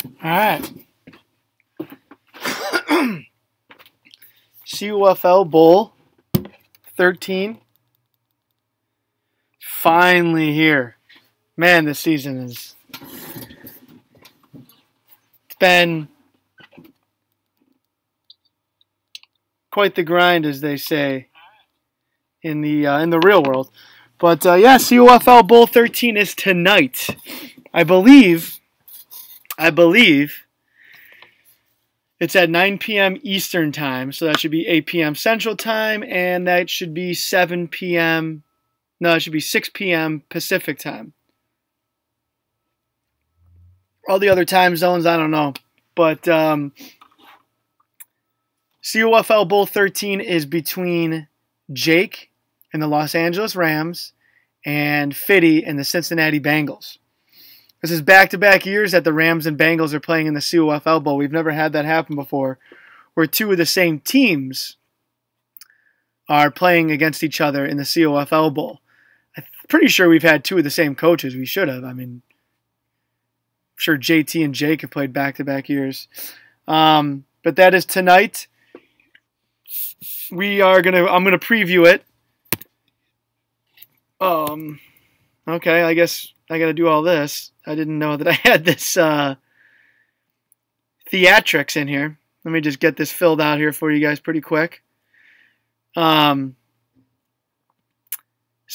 All right. COFL Bowl 13. Finally here. Man, this season it's been quite the grind, as they say in the real world. But yeah, COFL Bowl 13 is tonight. I believe it's at 9 p.m. Eastern time, so that should be 8 p.m. Central time, and that should be 7 p.m. No, it should be 6 p.m. Pacific time. All the other time zones, I don't know. But COFL Bowl 13 is between Jake and the Los Angeles Rams and Fitty and the Cincinnati Bengals. This is back-to-back years that the Rams and Bengals are playing in the COFL Bowl. We've never had that happen before, where two of the same teams are playing against each other in the COFL Bowl. I'm pretty sure we've had two of the same coaches. We should have. I mean, I'm sure JT and Jake have played back-to-back years. But that is tonight. I'm gonna preview it. Okay, I guess I got to do all this. I didn't know that I had this theatrics in here. Let me just get this filled out here for you guys pretty quick. So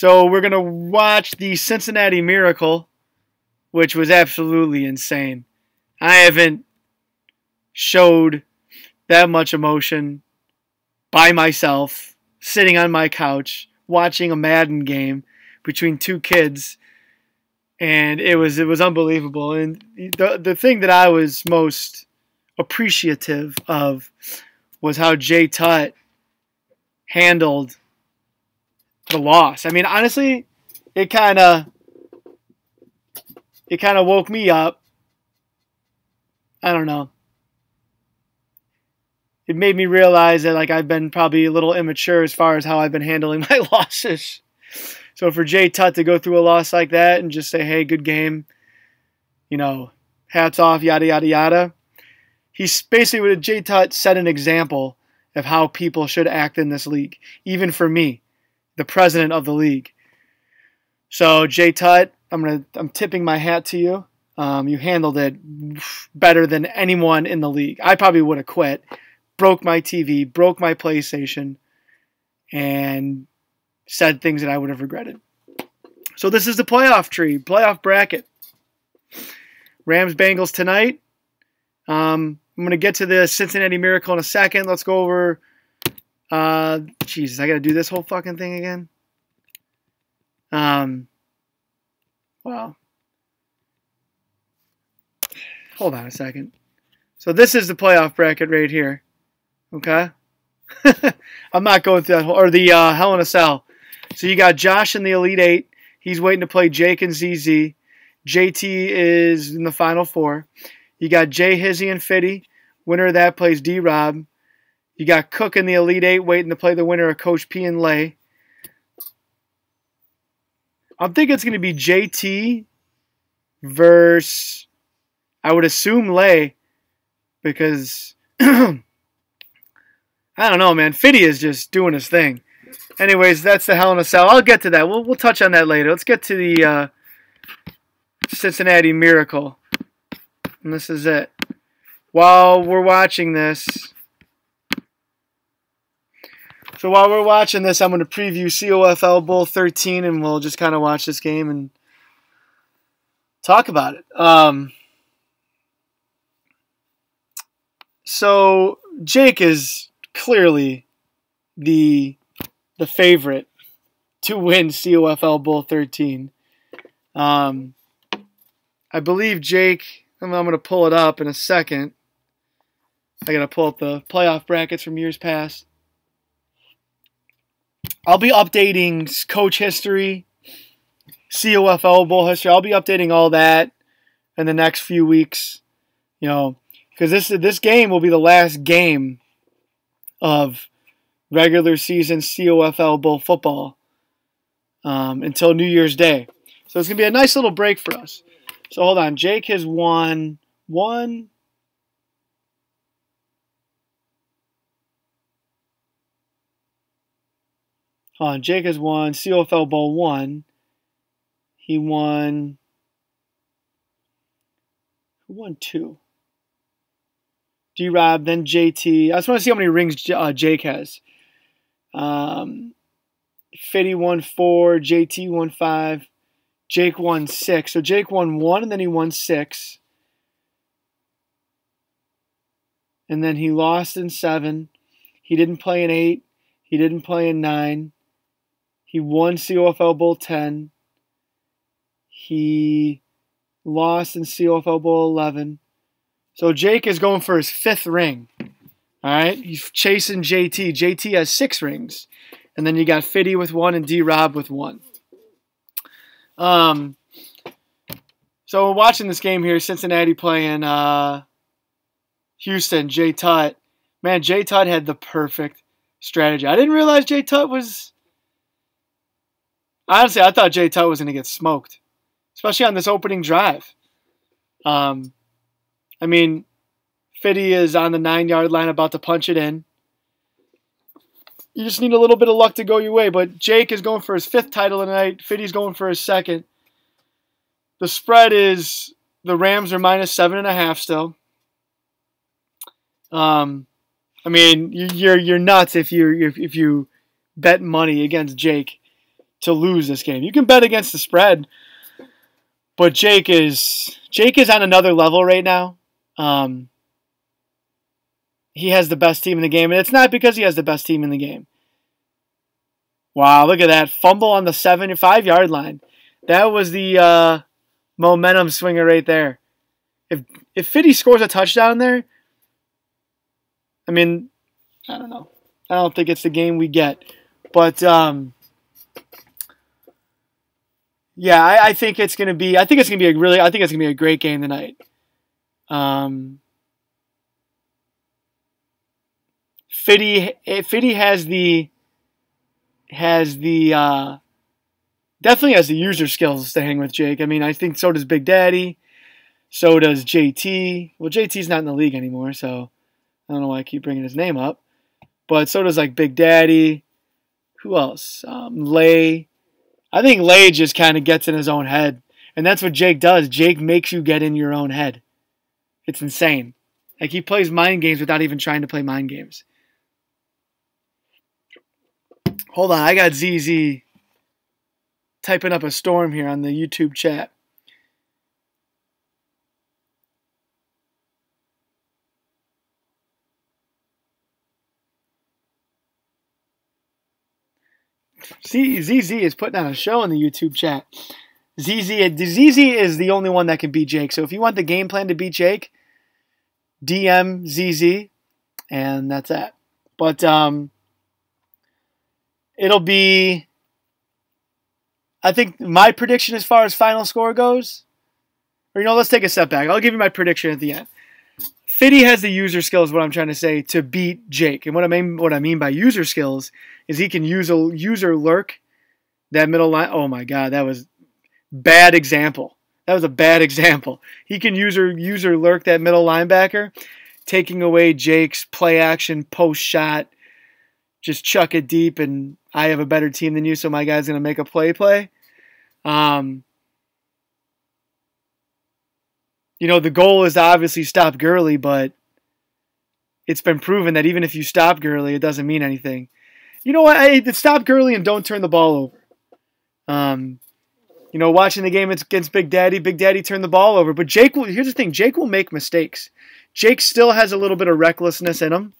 we're going to watch the Cincinnati Miracle, which was absolutely insane. I haven't showed that much emotion by myself, sitting on my couch, watching a Madden game between two kids. And it was unbelievable. And the thing that I was most appreciative of was how Jay Tutt handled the loss. I mean, honestly, it kind of woke me up. I don't know. It made me realize that like I've been probably a little immature as far as how I've been handling my losses. So for Jay Tutt to go through a loss like that and just say, hey, good game, hats off, yada, yada, yada. He's basically, Jay Tutt set an example of how people should act in this league, even for me, the president of the league. So Jay Tutt, I'm tipping my hat to you. You handled it better than anyone in the league. I probably would have quit, broke my TV, broke my PlayStation, and said things that I would have regretted. So this is the playoff bracket. Rams Bengals tonight. I'm going to get to the Cincinnati Miracle in a second. Let's go over. Jesus, I got to do this whole fucking thing again. Wow. Hold on a second. So this is the playoff bracket right here. Okay. I'm not going through that or the Hell in a Cell. So you got Josh in the Elite Eight. He's waiting to play Jake and ZZ. JT is in the Final Four. You got Jay, Hizzy, and Fitty. Winner of that plays D-Rob. You got Cook in the Elite Eight waiting to play the winner of Coach P and Lay. I'm thinking it's going to be JT versus, I would assume, Lay, because I don't know, man. Fitty is just doing his thing. Anyways, that's the Hell in a Cell. I'll get to that. We'll touch on that later. Let's get to the Cincinnati Miracle. And this is it. While we're watching this, I'm going to preview COFL Bowl 13, and we'll just kind of watch this game and talk about it. So Jake is clearly the favorite to win COFL Bowl 13. I believe Jake, I'm going to pull it up in a second. I got to pull up the playoff brackets from years past. I'll be updating coach history, COFL Bowl history. I'll be updating all that in the next few weeks, because this game will be the last game of regular season COFL Bowl football until New Year's Day. So it's going to be a nice little break for us. So hold on. Jake has won 1. Hold on, Jake has won COFL Bowl 1. He won. Who won 2? D-Rob, then JT. I just want to see how many rings Jake has. Fitty won 4, JT won 5, Jake won 6. So Jake won 1 and then he won 6. And then he lost in 7. He didn't play in 8. He didn't play in 9. He won COFL Bowl 10. He lost in COFL Bowl 11. So Jake is going for his 5th ring. All right, he's chasing JT. JT has 6 rings. And then you got Fitty with 1 and D-Rob with 1. So we're watching this game here, Cincinnati playing Houston, Jay Tutt. Man, Jay Tutt had the perfect strategy. I didn't realize Jay Tutt was... Honestly, I thought Jay Tutt was going to get smoked, especially on this opening drive. I mean, Fitty is on the 9-yard line about to punch it in. You just need a little bit of luck to go your way, but Jake is going for his 5th title tonight. Fitty's going for his 2nd. The spread is the Rams are -7.5 still. I mean, you're nuts if you bet money against Jake to lose this game. You can bet against the spread, but Jake is on another level right now. He has the best team in the game, and it's not because he has the best team in the game. Wow, look at that. Fumble on the 5-yard line. That was the momentum swinger right there. If Fitty scores a touchdown there, I mean, I don't know. I don't think it's the game we get. But, yeah, I think it's going to be a great game tonight. Fitty definitely has the user skills to hang with Jake. I mean, I think so does Big Daddy. So does JT. Well, JT's not in the league anymore, so I don't know why I keep bringing his name up. But so does like Big Daddy. Who else? Lay. I think Lay just kind of gets in his own head. And that's what Jake does. Jake makes you get in your own head. It's insane. Like, he plays mind games without even trying to play mind games. Hold on, I got ZZ typing up a storm here on the YouTube chat. See, ZZ is putting on a show in the YouTube chat. ZZ is the only one that can beat Jake. So if you want the game plan to beat Jake, DM ZZ, and that's that. But it'll be, I think my prediction as far as final score goes, or let's take a step back. I'll give you my prediction at the end. Fitty has the user skills, what I'm trying to say, to beat Jake. And what I mean by user skills is he can user lurk that middle line. Oh my God, that was bad example. That was a bad example. He can user lurk that middle linebacker, taking away Jake's play action post shot. Just chuck it deep, and I have a better team than you, so my guy's going to make a play. The goal is to obviously stop Gurley, but it's been proven that even if you stop Gurley, it doesn't mean anything. You know what? Stop Gurley and don't turn the ball over. Watching the game against Big Daddy turned the ball over. But here's the thing, Jake will make mistakes. Jake still has a little bit of recklessness in him.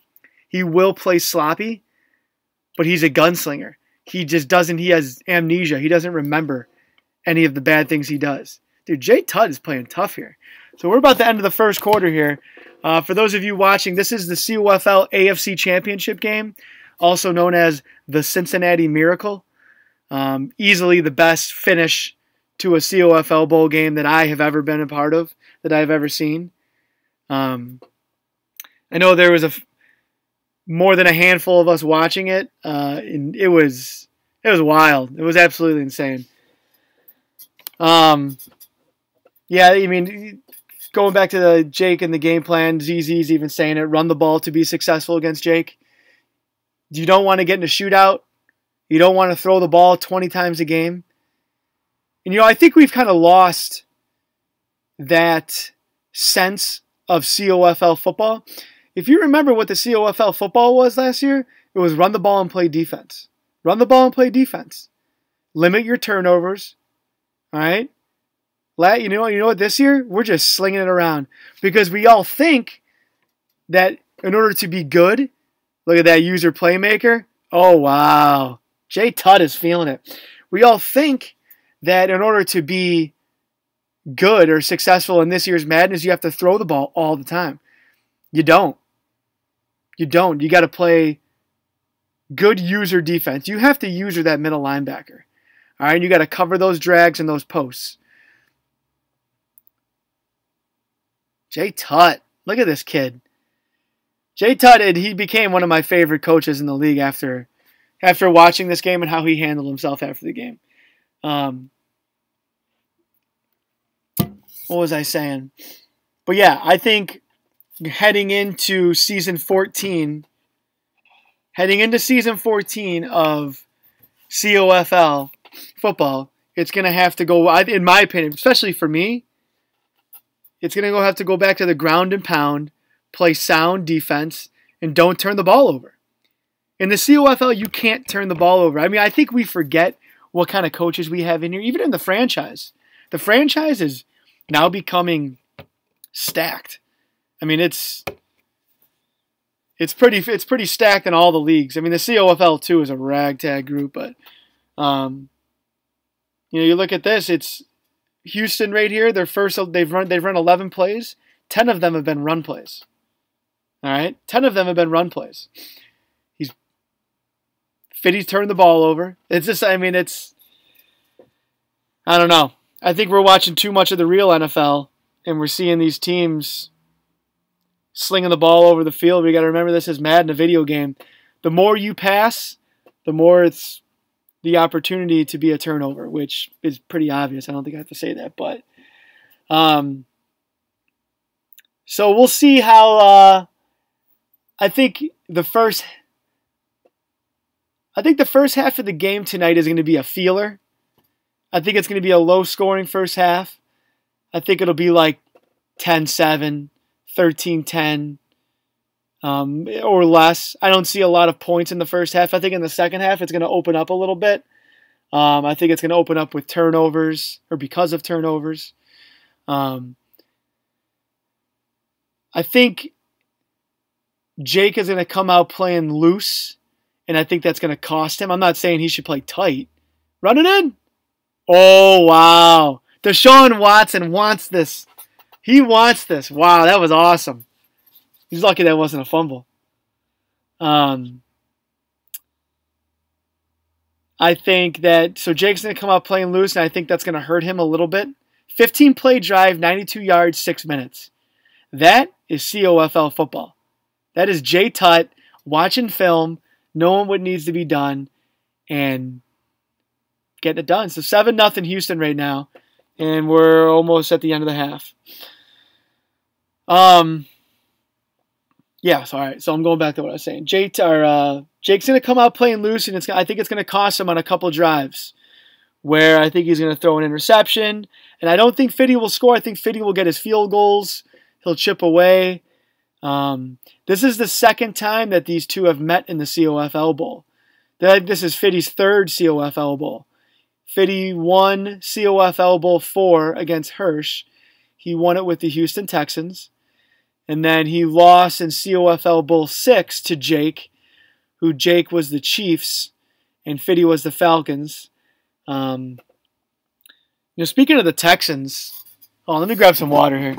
He will play sloppy, but he's a gunslinger. He has amnesia. He doesn't remember any of the bad things he does. Dude, Jay Tutt is playing tough here. So we're about to end of the first quarter here. For those of you watching, this is the COFL AFC Championship game, also known as the Cincinnati Miracle. Easily the best finish to a COFL bowl game that I have ever been a part of, that I've ever seen. I know there was more than a handful of us watching it, and it was wild. It was absolutely insane. Yeah, I mean, going back to the Jake and the game plan, ZZ's even saying it, run the ball to be successful against Jake. You don't want to get in a shootout. You don't want to throw the ball 20 times a game. And, I think we've kind of lost that sense of COFL football. If you remember what the COFL football was last year, it was run the ball and play defense. Run the ball and play defense. Limit your turnovers. All right? You know what? This year, we're just slinging it around. Because we all think that in order to be good, look at that user playmaker. Oh, wow. Jay Tutt is feeling it. We all think that in order to be good or successful in this year's Madness, you have to throw the ball all the time. You don't. You got to play good user defense. You have to user that middle linebacker. All right, you got to cover those drags and those posts. Jay Tutt, look at this kid. Jay Tutt, he became one of my favorite coaches in the league after watching this game and how he handled himself after the game. What was I saying? But yeah, I think heading into season 14 of COFL football, it's going to have to go, in my opinion, especially for me, it's going to have to go back to the ground and pound, play sound defense, and don't turn the ball over. In the COFL, you can't turn the ball over. I mean, I think we forget what kind of coaches we have in here, even in the franchise. The franchise is now becoming stacked. I mean, it's pretty stacked in all the leagues. I mean, the COFL too is a ragtag group, but you look at this. It's Houston right here. They've run 11 plays. 10 of them have been run plays. All right, 10 of them have been run plays. Fitty's turned the ball over. It's just, I don't know. I think we're watching too much of the real NFL, and we're seeing these teams slinging the ball over the field. We got to remember this is Madden, a video game. The more you pass, the more it's the opportunity to be a turnover, which is pretty obvious. I don't think I have to say that, but so we'll see how. I think the first half of the game tonight is going to be a feeler. I think it's going to be a low-scoring first half. I think it'll be like 10-7, 13-10, or less. I don't see a lot of points in the first half. I think in the second half it's going to open up a little bit. I think it's going to open up with turnovers, or because of turnovers. I think Jake is going to come out playing loose, and I think that's going to cost him. I'm not saying he should play tight. Run it in. Oh, wow. Deshaun Watson wants this. He wants this. Wow, that was awesome. He's lucky that wasn't a fumble. I think that, so Jake's going to come out playing loose, and I think that's going to hurt him a little bit. 15-play drive, 92 yards, 6 minutes. That is COFL football. That is Jay Tutt watching film, knowing what needs to be done, and getting it done. So 7-0 Houston right now, and we're almost at the end of the half. Yeah, so all right. So I'm going back to what I was saying. Jake's going to come out playing loose, and I think it's going to cost him on a couple drives, where I think he's going to throw an interception, and I don't think Fitty will score. I think Fitty will get his field goals. He'll chip away. This is the second time that these two have met in the COFL Bowl. This is Fitty's third COFL Bowl. Fitty won COFL Bowl 4 against Hirsch. He won it with the Houston Texans. And then he lost in COFL Bowl 6 to Jake, who Jake was the Chiefs and Fitty was the Falcons. Speaking of the Texans, let me grab some water here.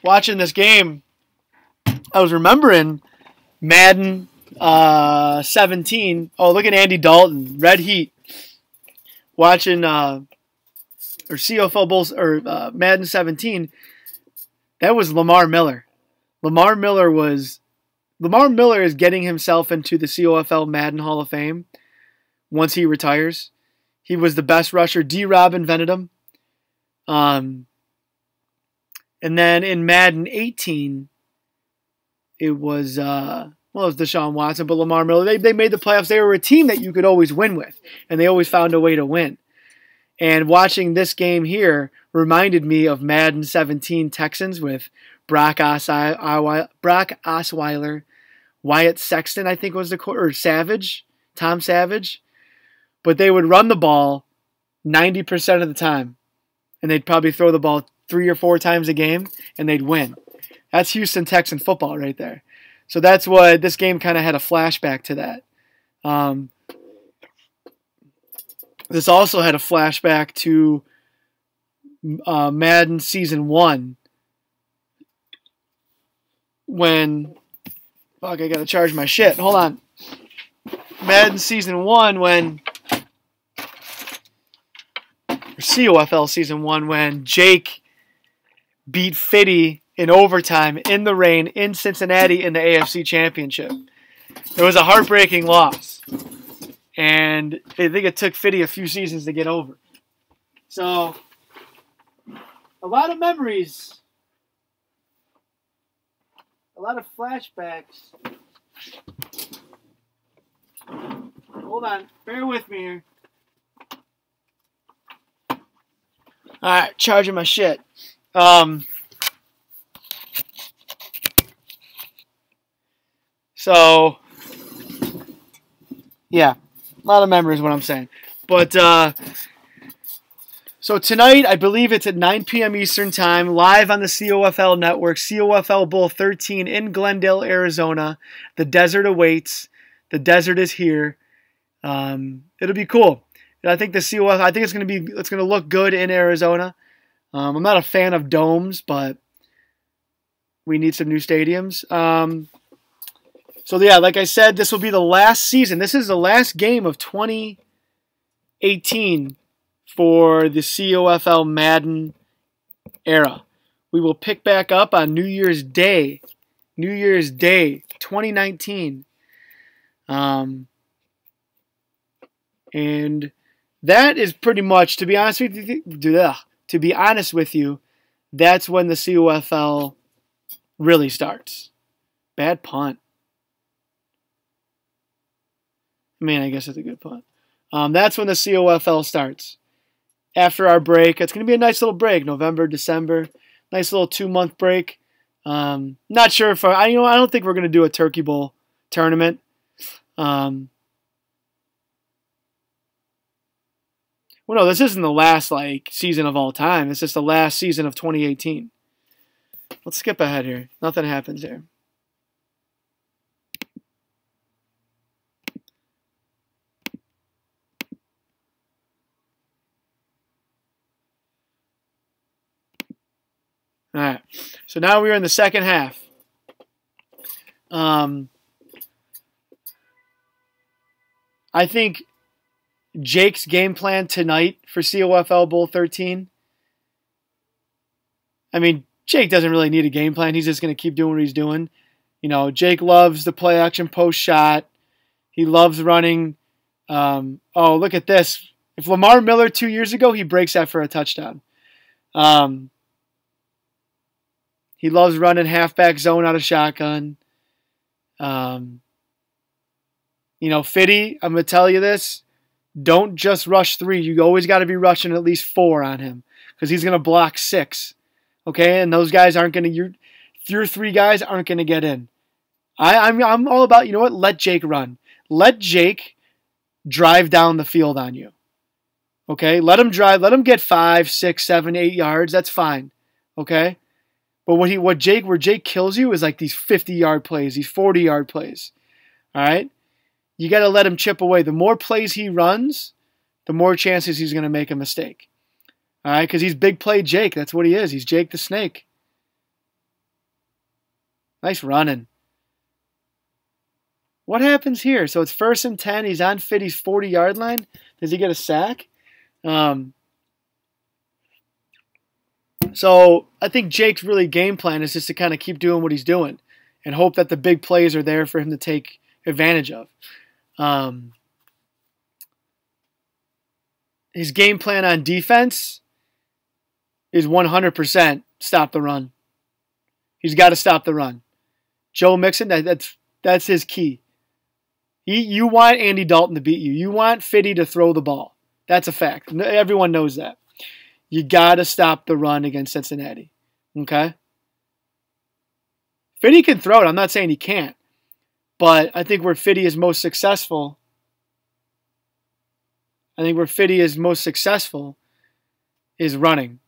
Watching this game, I was remembering Madden 17. Oh, look at Andy Dalton, Red Heat. Watching or COFL Bulls or Madden 17. That was Lamar Miller. Lamar Miller is getting himself into the COFL Madden Hall of Fame once he retires. He was the best rusher. D-Rob invented him. And then in Madden 18, it was Deshaun Watson, but Lamar Miller. They made the playoffs. They were a team that you could always win with, and they always found a way to win. And watching this game here reminded me of Madden 17 Texans with Brock Osweiler, Wyatt Sexton, I think was or Tom Savage. But they would run the ball 90% of the time, and they'd probably throw the ball 3 or 4 times a game, and they'd win. That's Houston Texan football right there. So that's what this game kind of had a flashback to that. This also had a flashback to Madden Season 1 when... Fuck, I gotta charge my shit. Hold on. Madden Season 1 when... COFL Season 1 when Jake beat Fitty in overtime in the rain in Cincinnati in the AFC Championship. It was a heartbreaking loss. And I think it took Fitty a few seasons to get over. So, a lot of memories. A lot of flashbacks. Hold on. Bear with me here. Alright, charging my shit. So, yeah. A lot of memories, what I'm saying. But, so tonight, I believe it's at 9 p.m. Eastern Time, live on the COFL Network, COFL Bowl 13 in Glendale, Arizona. The desert awaits. The desert is here. It'll be cool. I think it's going to look good in Arizona. I'm not a fan of domes, but we need some new stadiums. So yeah, like I said, this will be the last season. This is the last game of 2018 for the COFL Madden era. We will pick back up on New Year's Day, 2019. And that is pretty much, to be honest with you, that's when the COFL really starts. Bad punt. I mean, I guess it's a good punt. That's when the COFL starts. After our break, it's going to be a nice little break, November, December. Nice little 2-month break. Not sure if I don't think we're going to do a Turkey Bowl tournament. Well, no, this isn't the last season of all time. It's just the last season of 2018. Let's skip ahead here. Nothing happens here. All right. So now we're in the second half. I think Jake's game plan tonight for COFL Bowl 13. I mean, Jake doesn't really need a game plan. He's just going to keep doing what he's doing. Jake loves the play action post shot. He loves running. Oh, look at this. If Lamar Miller 2 years ago, he breaks that for a touchdown. He loves running halfback zone out of shotgun. Fitty, I'm going to tell you this. Don't just rush 3. You always got to be rushing at least 4 on him because he's going to block 6. Okay? And those guys aren't going to, your 3 guys aren't going to get in. I'm all about, let Jake run. Let Jake drive down the field on you. Okay? Let him drive. Let him get 5, 6, 7, 8 yards. That's fine. Okay? But where Jake kills you is these 50-yard plays, these 40-yard plays. All right? You got to let him chip away. The more plays he runs, the more chances he's going to make a mistake. All right? Because he's big play Jake. That's what he is. He's Jake the Snake. Nice running. What happens here? So it's 1st and 10. He's on Fitty's 40-yard line. Does he get a sack? So I think Jake's really game plan is just to kind of keep doing what he's doing and hope that the big plays are there for him to take advantage of. His game plan on defense is 100% stop the run. He's got to stop the run. Joe Mixon, that's his key. You want Andy Dalton to beat you. You want Fitty to throw the ball. That's a fact. Everyone knows that. You got to stop the run against Cincinnati. Okay? Fitty can throw it. I'm not saying he can't. But I think where Fitty is most successful, is running.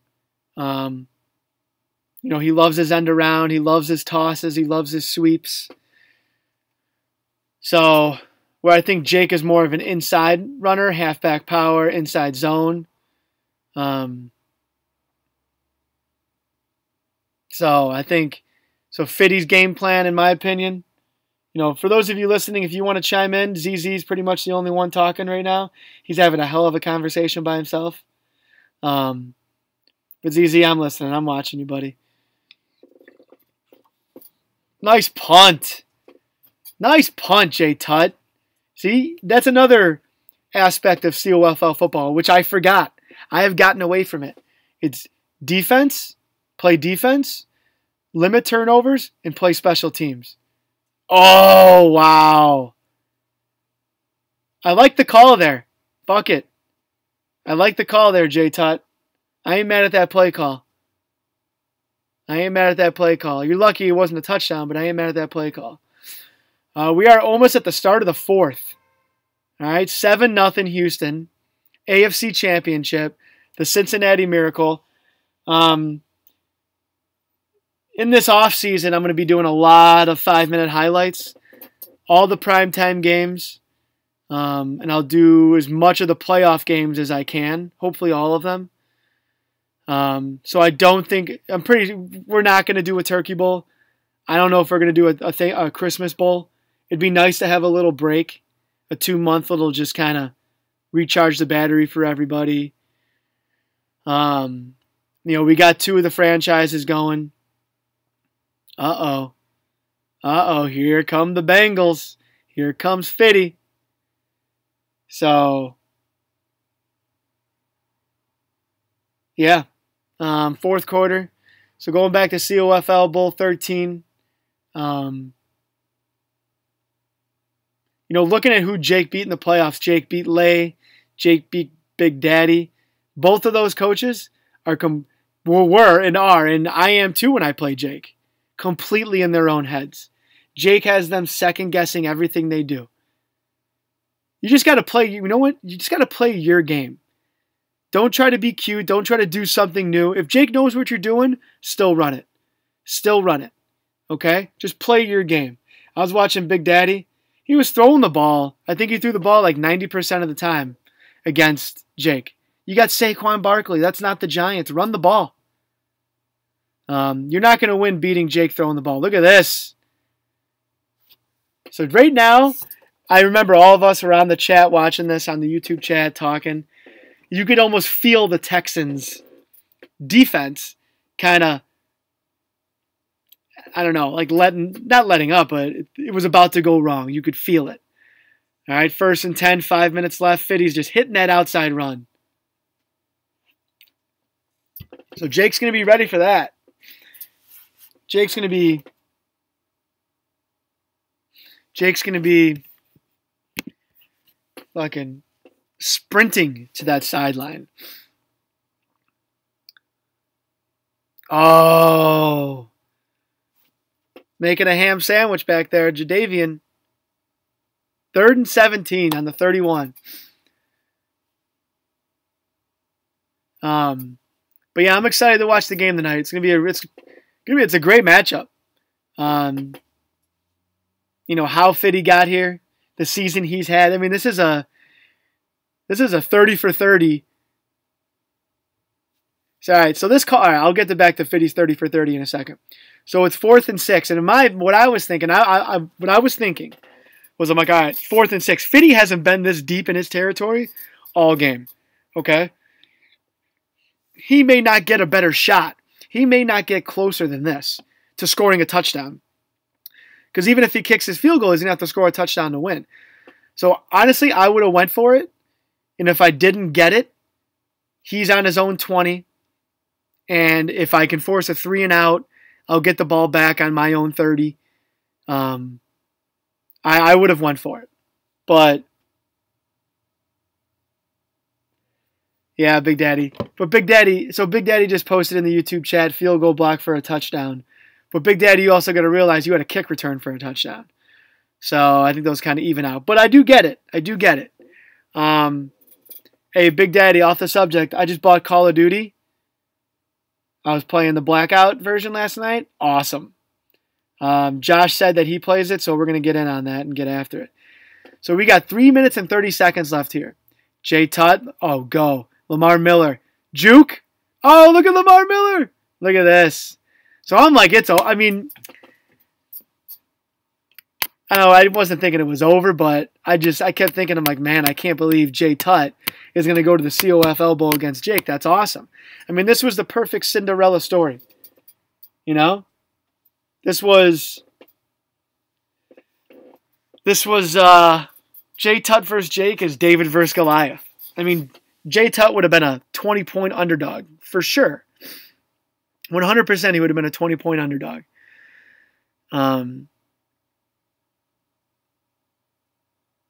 He loves his end around. He loves his tosses. He loves his sweeps. So where I think Jake is more of an inside runner, halfback power, inside zone. So I think Fitty's game plan, in my opinion, for those of you listening, if you want to chime in, ZZ's pretty much the only one talking right now. He's having a hell of a conversation by himself. But ZZ, I'm listening. I'm watching you, buddy. Nice punt. Nice punt, Jay Tutt. See, that's another aspect of COFL football, which I forgot. I have gotten away from it. It's defense, play defense, limit turnovers, and play special teams. Oh, wow. I like the call there. Fuck it. I like the call there, Jay Tutt. I ain't mad at that play call. You're lucky it wasn't a touchdown, but I ain't mad at that play call. We are almost at the start of the fourth. All right, 7-0 Houston. AFC Championship. The Cincinnati Miracle. In this offseason, I'm going to be doing a lot of 5-minute highlights. All the primetime games. And I'll do as much of the playoff games as I can. Hopefully all of them. So I don't think... we're not going to do a Turkey Bowl. I don't know if we're going to do a Christmas Bowl. It'd be nice to have a little break. A 2-month little just kind of recharge the battery for everybody. We got 2 of the franchises going. Uh-oh. Here come the Bengals. Here comes Fitty. So, yeah. Fourth quarter. So going back to COFL Bowl 13. Looking at who Jake beat in the playoffs. Jake beat Lay. Jake beat Big Daddy. Both of those coaches were and are, and I am too when I play Jake, completely in their own heads. Jake has them second-guessing everything they do. You just got to play, you know what? You just got to play your game. Don't try to be cute. Don't try to do something new. If Jake knows what you're doing, still run it. Okay? Just play your game. I was watching Big Daddy. He was throwing the ball. I think he threw the ball like 90% of the time against Jake. You got Saquon Barkley. That's not the Giants. Run the ball. You're not going to win beating Jake throwing the ball. Look at this. So right now, I remember all of us around the chat watching this on the YouTube chat talking. You could almost feel the Texans' defense kind of, I don't know, like not letting up, but it was about to go wrong. You could feel it. All right, 1st and 10, 5 minutes left. Fitty's just hitting that outside run. So Jake's going to be ready for that. Jake's going to be fucking sprinting to that sideline. Oh. Making a ham sandwich back there, Jadavian. 3rd and 17 on the 31. But yeah, I'm excited to watch the game tonight. It's a great matchup. How Fitty got here, the season he's had. I mean, this is a 30 for 30. All right, so this call. All right, I'll get back to Fitty's 30 for 30 in a second. So it's 4th and 6, and what I was thinking was, I'm like, all right, 4th and 6. Fitty hasn't been this deep in his territory all game. Okay. He may not get a better shot, he may not get closer than this to scoring a touchdown. Because even if he kicks his field goal, he's going to have to score a touchdown to win. So honestly, I would have went for it. And if I didn't get it, he's on his own 20. And if I can force a 3 and out, I'll get the ball back on my own 30. I would have went for it. But yeah, Big Daddy. But Big Daddy just posted in the YouTube chat, field goal block for a touchdown. But Big Daddy, you also got to realize you had a kick return for a touchdown. So I think those kind of even out. But I do get it. Hey, Big Daddy, off the subject, I just bought Call of Duty. I was playing the Blackout version last night. Awesome. Josh said that he plays it, so we're going to get in on that and get after it. So we got 3 minutes and 30 seconds left here. Jay Tut. Oh, go. Lamar Miller. Juke. Oh, look at Lamar Miller. Look at this. So I'm like, I know I wasn't thinking it was over, but I kept thinking, I'm like, man, I can't believe Jay Tut is going to go to the COFL Bowl against Jake. That's awesome. I mean, this was the perfect Cinderella story. You know? This was Jay Tut versus Jake is David versus Goliath. I mean, Jay Tut would have been a 20-point underdog for sure. 100% he would have been a 20-point underdog.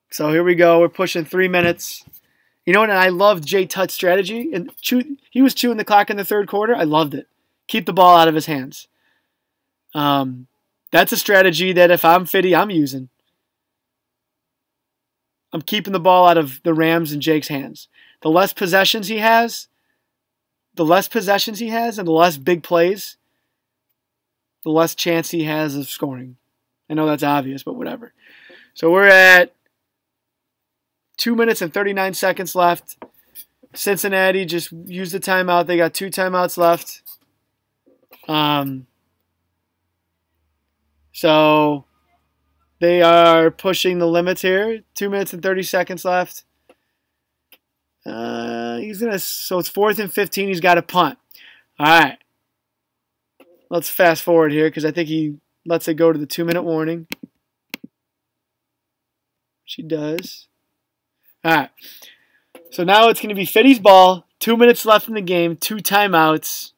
So here we go. We're pushing 3 minutes. You know what? And I loved Jay Tut's strategy. And he was chewing the clock in the third quarter. I loved it. Keep the ball out of his hands. That's a strategy that if I'm Fitty, I'm using. I'm keeping the ball out of the Rams and Jake's hands. The less possessions he has, and the less big plays, the less chance he has of scoring. I know that's obvious, but whatever. So we're at 2 minutes and 39 seconds left. Cincinnati just used the timeout. They got 2 timeouts left. So they are pushing the limits here. 2 minutes and 30 seconds left. So it's 4th and 15. He's got a punt. All right. Let's fast forward here because I think he lets it go to the 2-minute warning. She does. All right. So now it's going to be Fitty's ball. 2 minutes left in the game. 2 timeouts.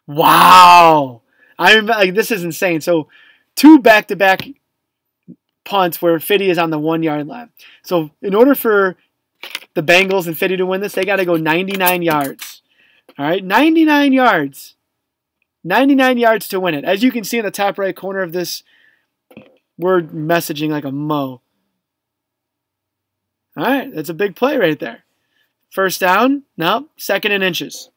Wow. This is insane. So 2 back-to-back punts where Fitty is on the 1-yard line. So in order for the Bengals and Fitty to win this, they got to go 99 yards. All right, 99 yards. 99 yards to win it. As you can see in the top right corner of this, we're messaging like a mo. All right, that's a big play right there. First down? No, 2nd and inches.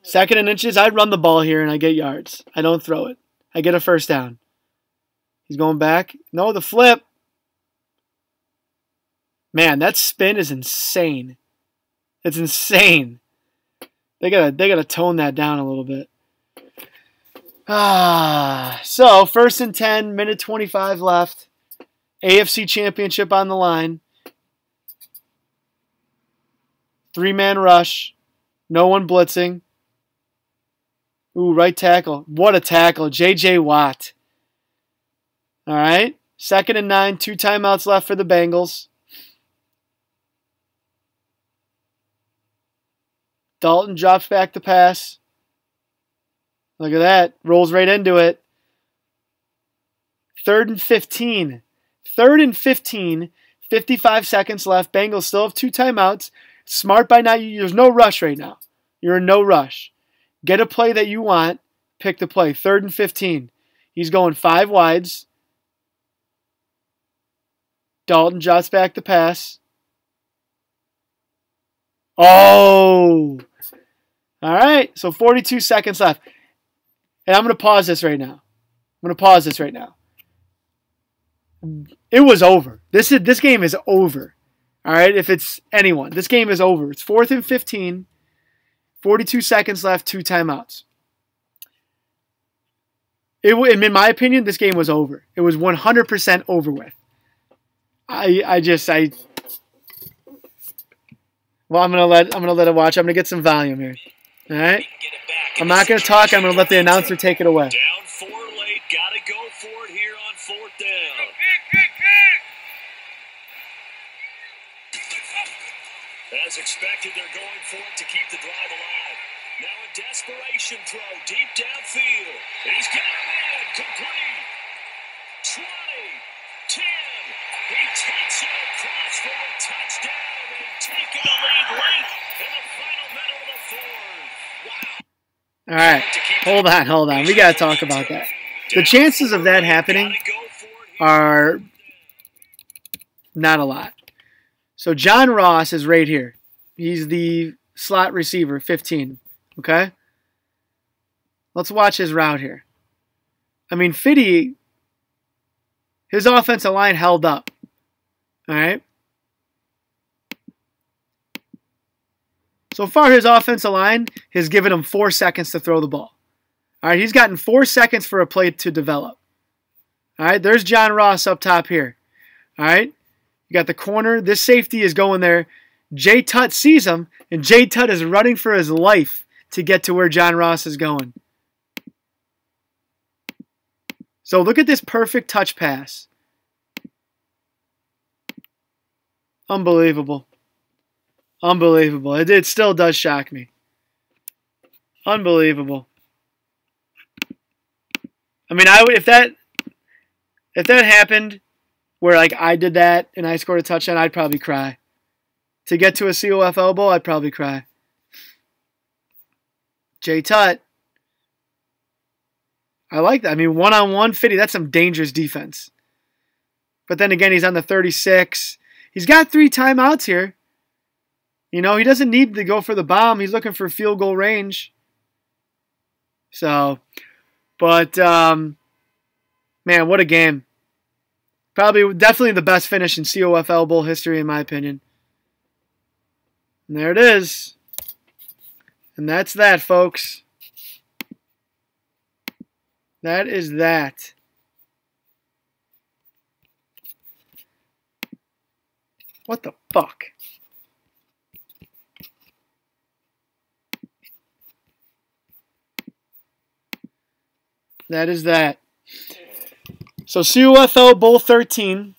2nd and inches, I'd run the ball here and I get yards. I don't throw it. I get a first down. He's going back. No, the flip. Man, that spin is insane. It's insane. They gotta tone that down a little bit. So 1st and 10, minute 25 left. AFC Championship on the line. 3-man rush. No one blitzing. Ooh, right tackle. What a tackle. J.J. Watt. All right. 2nd and 9. 2 timeouts left for the Bengals. Dalton drops back the pass. Look at that. Rolls right into it. 3rd and 15. 3rd and 15. 55 seconds left. Bengals still have 2 timeouts. Smart by now. There's no rush right now. You're in no rush. Get a play that you want. Pick the play. 3rd and 15. He's going 5 wides. Dalton drops back the pass. Oh! All right. So 42 seconds left. And I'm going to pause this right now. It was over. This game is over. All right? If it's anyone. This game is over. It's 4th and 15. 42 seconds left, 2 timeouts. In my opinion, this game was over. It was 100% over with. Well, I'm gonna let it watch. I'm gonna get some volume here. All right. I'm not gonna talk. I'm gonna let the announcer take it away. Down 4 late. Gotta go for it here on 4th down. As expected, they're going for it to keep the drive alive. Now a desperation throw deep downfield. He's got a man complete. 20, 10. He takes it across for a touchdown. They've taken the lead late in the final minute of the fourth. Wow. All right. Hold on. We got to talk about that. The chances of that happening are not a lot. So John Ross is right here. He's the slot receiver, 15. Okay? Let's watch his route here. I mean, Fitty, his offensive line held up. All right? So far, his offensive line has given him 4 seconds to throw the ball. All right? He's gotten 4 seconds for a play to develop. All right? There's John Ross up top here. All right? You got the corner. This safety is going there. Jay Tutt sees him, and Jay Tutt is running for his life to get to where John Ross is going. So look at this perfect touch pass. Unbelievable. Unbelievable. It still does shock me. Unbelievable. I mean, I would if that happened where like I did that and I scored a touchdown, I'd probably cry. To get to a COFL bowl, I'd probably cry. Jay Tutt. I like that. I mean, one-on-one, Fitty, that's some dangerous defense. But then again, he's on the 36. He's got 3 timeouts here. You know, he doesn't need to go for the bomb. He's looking for field goal range. So, but, man, what a game. Definitely the best finish in COFL Bowl history, in my opinion. And there it is. And that's that, folks. That is that. What the fuck? That is that. So COFL Bowl 13.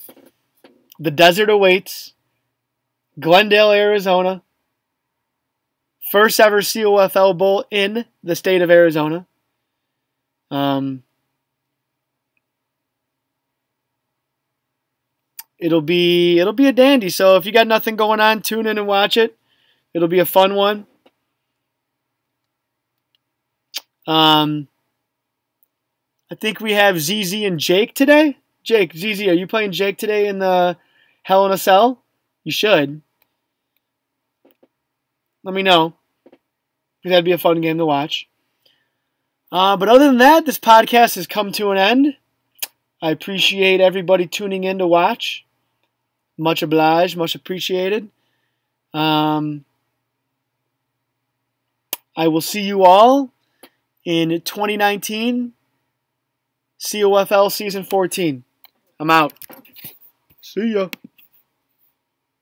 The desert awaits. Glendale, Arizona. First ever COFL Bowl in the state of Arizona. It'll be a dandy. So if you got nothing going on, tune in and watch it. It'll be a fun one. I think we have ZZ and Jake today. Jake, ZZ, are you playing Jake today in the Hell in a Cell? You should. Let me know. That'd be a fun game to watch. But other than that, this podcast has come to an end. I appreciate everybody tuning in to watch. Much obliged, much appreciated. I will see you all in 2019 COFL Season 14. I'm out. See ya.